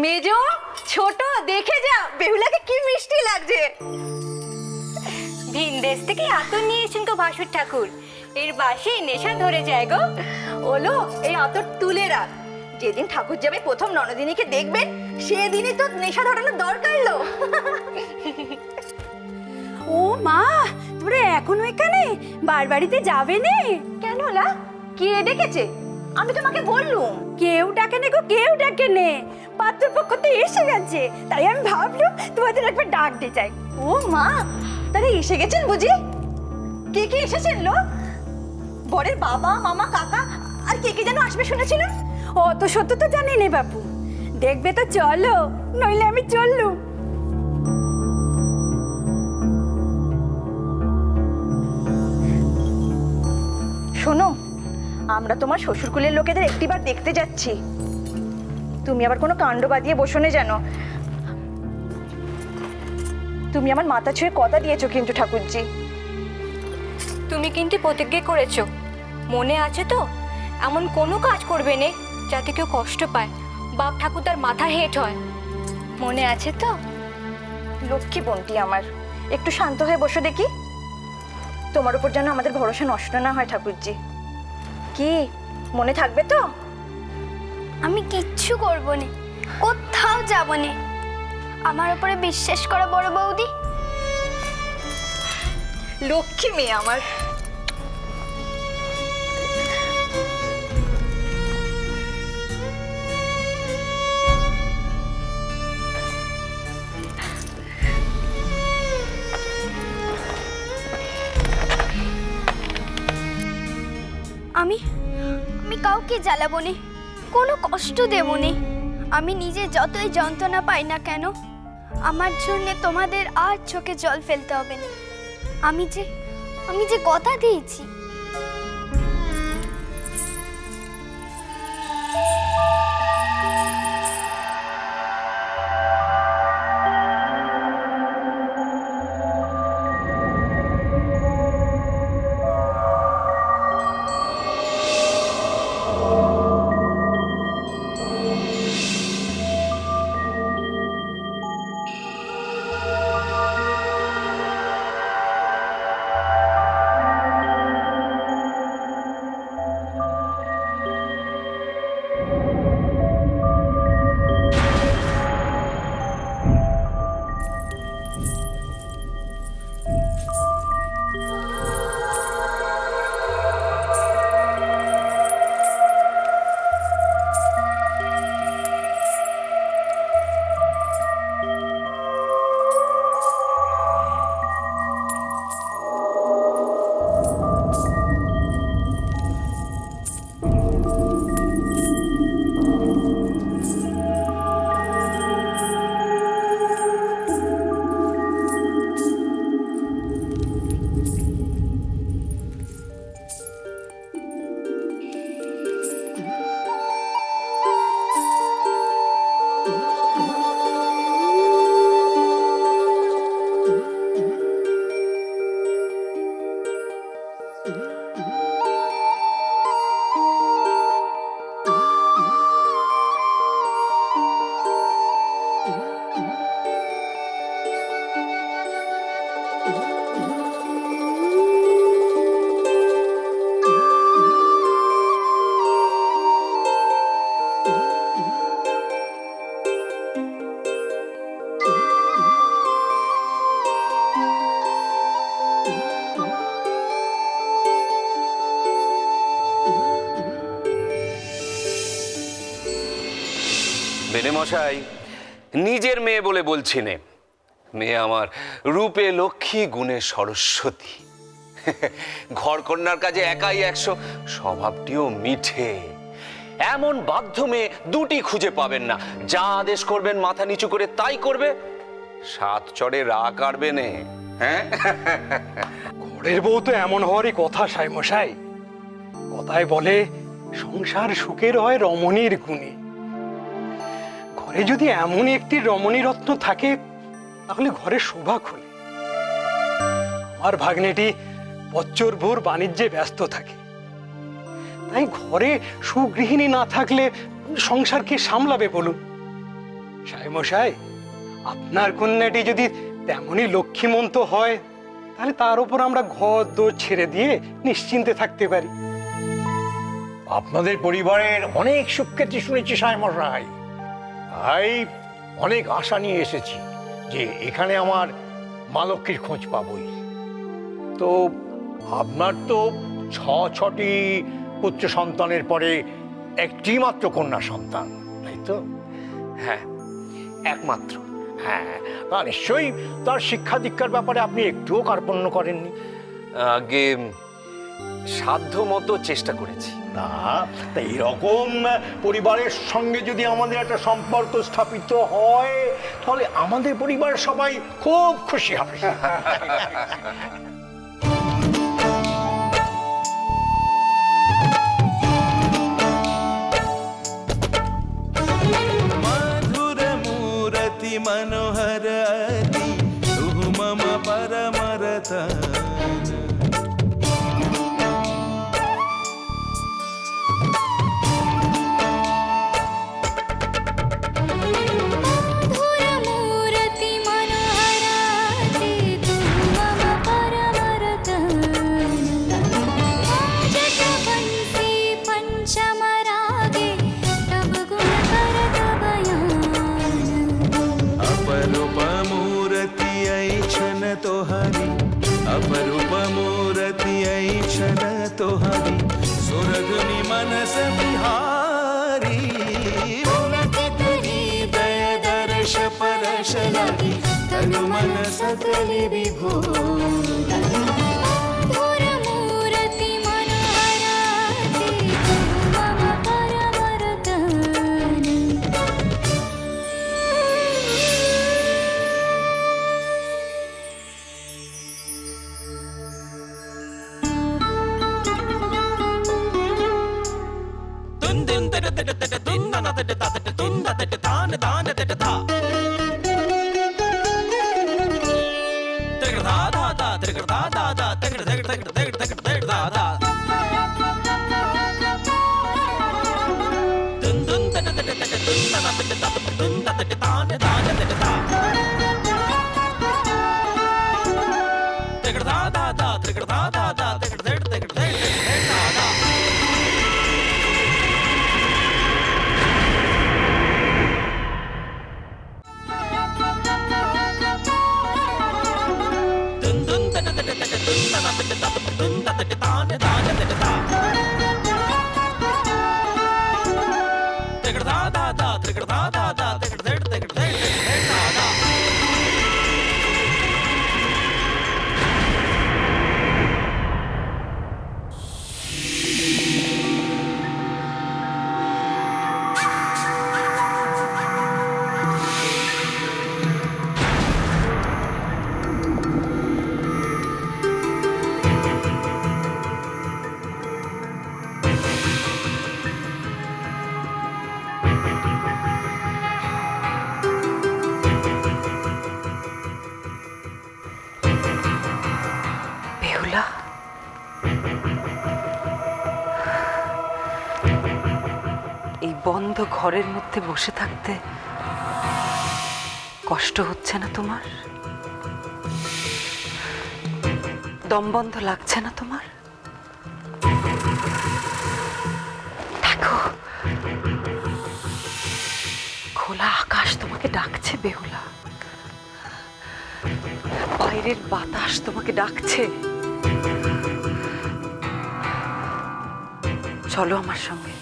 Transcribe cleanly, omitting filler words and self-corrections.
মেজো ছোট দেখে যা বেহুলাকে কি মিষ্টি লাগছে। ভিনদেশ থেকে আতর নিয়ে এসেছেন তো ভাসুর ঠাকুর, এর বাসে নেশা ধরে যায় গো। ওলো এই আতর তুলে রাখ, যেদিন ঠাকুর যাবে প্রথম ননদিনীকে দেখবেন সেদিনই তো নেশা ধরানোর দরকার লো। ও মা, তোরা এখনো এখানে? বাড়িতে যাবে নে? কেন লা, কে ডেকেছে? আমি তোমাকে বললুম। কেউ ডাকে নে গো, কেউ ডাকে নে, পাত্রপক্ষ তো এসে গেছে, তাই আমি ভাবলুম তোমাদের একবার ডাক দিয়ে যাই। ও মা, তারা এসে গেছেন বুঝি? কে কে এসেছেন লো? বরের বাবা মামা কাকা আর কে কে যেন আসবে শুনেছিলাম। অত সত্য তো জানি নে বাবু, দেখবে তো চলো, নইলে আমি চললুম। শোনো, আমরা তোমার শ্বশুরকুলের লোকেদের একটিবার দেখতে যাচ্ছি। তুমি আবার কোনো কাণ্ড বাদিয়ে বসো না যেন। তুমি আমার মাথা ছুঁয়ে কথা দিয়েছো কিন্তু ঠাকুরজি। তুমি কিন্তু প্রতিজ্ঞা করেছো, মনে আছে তো? এমন কোনো কাজ করবে না যাতে কেউ কষ্ট পায়, বাপ ঠাকুর তার মাথা হেঁট হয়, মনে আছে তো? লক্ষ্মী বোনটি আমার, একটু শান্ত হয়ে বসো দেখি। তোমার উপর যেন আমাদের ভরসা নষ্ট না হয় ঠাকুরজি। কি মনে থাকবে তো? আমি কিচ্ছু করব না, কোথাও যাব না। আমার উপরে বিশ্বাস করো বড় বৌদি। লক্ষ্মী মেয়ে আমার। আমি আমি কাউকে জ্বালাবো না, কোনো কষ্ট দেব না। আমি নিজে যতই যন্ত্রণা পাই না কেন, আমার জন্য তোমাদের আর চোখে জল ফেলতে হবে না। আমি যে কথা দিয়েছি। বেনে মশাই, নিজের মেয়ে বলে বলছি নে, মেয়ে আমার রূপে লক্ষ্মী, গুণে সরস্বতী। ঘরকন্যার কাজে একাই 100, স্বভাবটিও মিঠে। এমন বাধ্য মেয়ে দুটি খুঁজে পাবেন না। যা আদেশ করবেন মাথা নিচু করে তাই করবে, 7 চড়ে রা কাটবে নে। হ্যাঁ, ঘরের বউ তো এমন হওয়ারই কথা সাইমশাই। কথায় বলে সংসার সুখের হয় রমণীর গুণে। ঘরে যদি এমন একটি রমণী রত্ন থাকে তাহলে ঘরে শোভা খোলে। আমার ভাগ্নেটি বছর ভোর বাণিজ্যে ব্যস্ত থাকে, তাই ঘরে সুগৃহিণী না থাকলে সংসার কে সামলাবে বলুন? সাইমশাই, আপনার কন্যাটি যদি তেমনই লক্ষ্মীমন্ত হয়, তাহলে তার উপর আমরা ঘর দোর ছেড়ে দিয়ে নিশ্চিন্তে থাকতে পারি। আপনাদের পরিবারের অনেক সুখ্যাতি শুনেছি সাহেবমশাই, তাই অনেক আশা নিয়ে এসেছি যে এখানে আমার মা লক্ষ্মীর খোঁজ পাবই। তো আপনার তো ছটি পুত্র সন্তানের পরে একটি মাত্র কন্যা সন্তান, তাই তো? হ্যাঁ, একমাত্র। হ্যাঁ, তা নিশ্চয়ই তার শিক্ষা দীক্ষার ব্যাপারে আপনি একটুও কার্পণ্য করেননি। আগে সাধ্য মতো চেষ্টা করেছি। না, তা এরকম পরিবারের সঙ্গে যদি আমাদের একটা সম্পর্ক স্থাপিত হয়, তাহলে আমাদের পরিবারের সবাই খুব খুশি হবে। मधुर मूरति मनोहर अति तु मम परमरतन मूर्ति मनोहराति तु मम परमरतन जगवंशी पंचमरागे तब गुण करत बयान अपरूप मूरति ऐछन तोहरी अपरूप मूरति ऐछन तोहरी सुरगुनि मनस बिहारी पुलकित हृदय दर्श परश लगी तनु मन सकल विभोर मूर्ति मनोहराति तु मम परमरतन বেহুলা, এই বন্ধ ঘরের মধ্যে বসে থাকতে কষ্ট হচ্ছে না তোমার? দম বন্ধ লাগছে না তোমার? দেখো, খোলা আকাশ তোমাকে ডাকছে বেহুলা, বাইরের বাতাস তোমাকে ডাকছে। চলো আমার সঙ্গে।